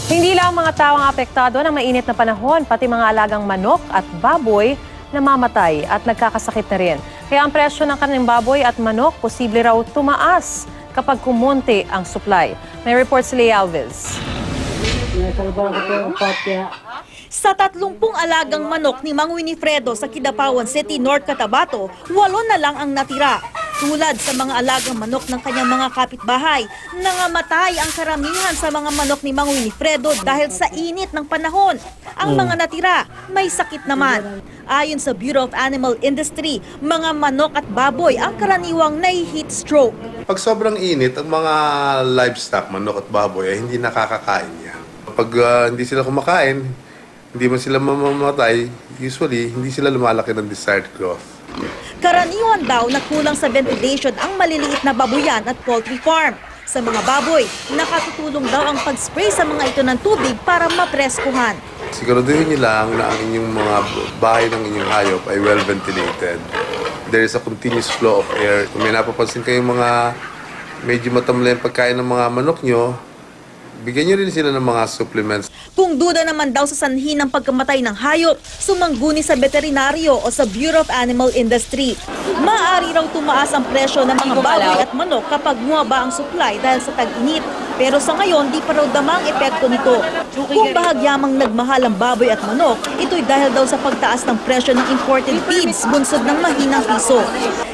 Hindi lang mga tao ang apektado ng mainit na panahon, pati mga alagang manok at baboy namamatay at nagkakasakit na rin. Kaya ang presyo ng karneng baboy at manok posible raw tumaas kapag kumonti ang supply. May report si Leah Alves. Sa 30 alagang manok ni Mang Winifredo sa Kidapawan City, North Cotabato, 8 na lang ang natira. Tulad sa mga alagang manok ng kanyang mga kapitbahay, nangamatay ang karamihan sa mga manok ni Mang Winifredo dahil sa init ng panahon. Ang mga natira, may sakit naman. Ayon sa Bureau of Animal Industry, mga manok at baboy ang karaniwang nai-heat stroke. Pag sobrang init, ang mga livestock, manok at baboy, ay hindi nakakakain yan. Pag hindi sila kumakain, hindi man sila mamamatay, usually hindi sila lumalaki ng desired growth. Karaniwan daw na kulang sa ventilation ang maliliit na babuyan at poultry farm. Sa mga baboy, nakatutulong daw ang pag-spray sa mga ito ng tubig para mapreskuhan. Siguraduhin niyo lang na ang inyong mga bahay ng inyong hayop ay well ventilated. There is a continuous flow of air. Kung may napapansin kayong mga medyo matamlay ang pagkain ng mga manok nyo, bigyan niyo rin sila ng mga supplements. Kung duda naman daw sa sanhi ng pagkamatay ng hayop, sumangguni sa veterinaryo o sa Bureau of Animal Industry. Maaari raw tumaas ang presyo ng mga baboy at manok kapag bumaba ang supply dahil sa tag-init. Pero sa ngayon, di pa raw damang epekto nito. Kung bahagyamang nagmahal ang baboy at manok, ito'y dahil daw sa pagtaas ng presyo ng imported feeds bunsod ng mahinang piso.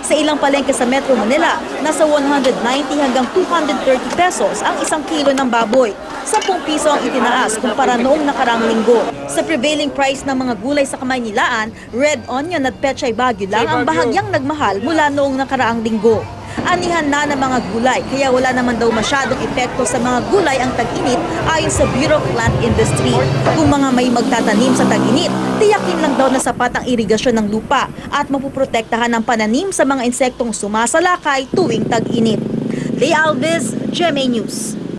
Sa ilang palengke sa Metro Manila, nasa 190 hanggang 230 pesos ang isang kilo ng baboy. 10 piso ang itinaas kumpara noong nakaraang linggo. Sa prevailing price ng mga gulay sa Kamaynilaan, red onion at pechay Baguio lang ang bahagyang nagmahal mula noong nakaraang linggo. Anihan na ng mga gulay, kaya wala naman daw masyadong epekto sa mga gulay ang tag-init ayon sa Bureau of Land Industry. Kung mga may magtatanim sa tag-init, tiyakin lang daw na sapat ang irigasyon ng lupa at mapuprotektahan ang pananim sa mga insektong sumasalakay tuwing tag-init. Leah Alves, GMA News.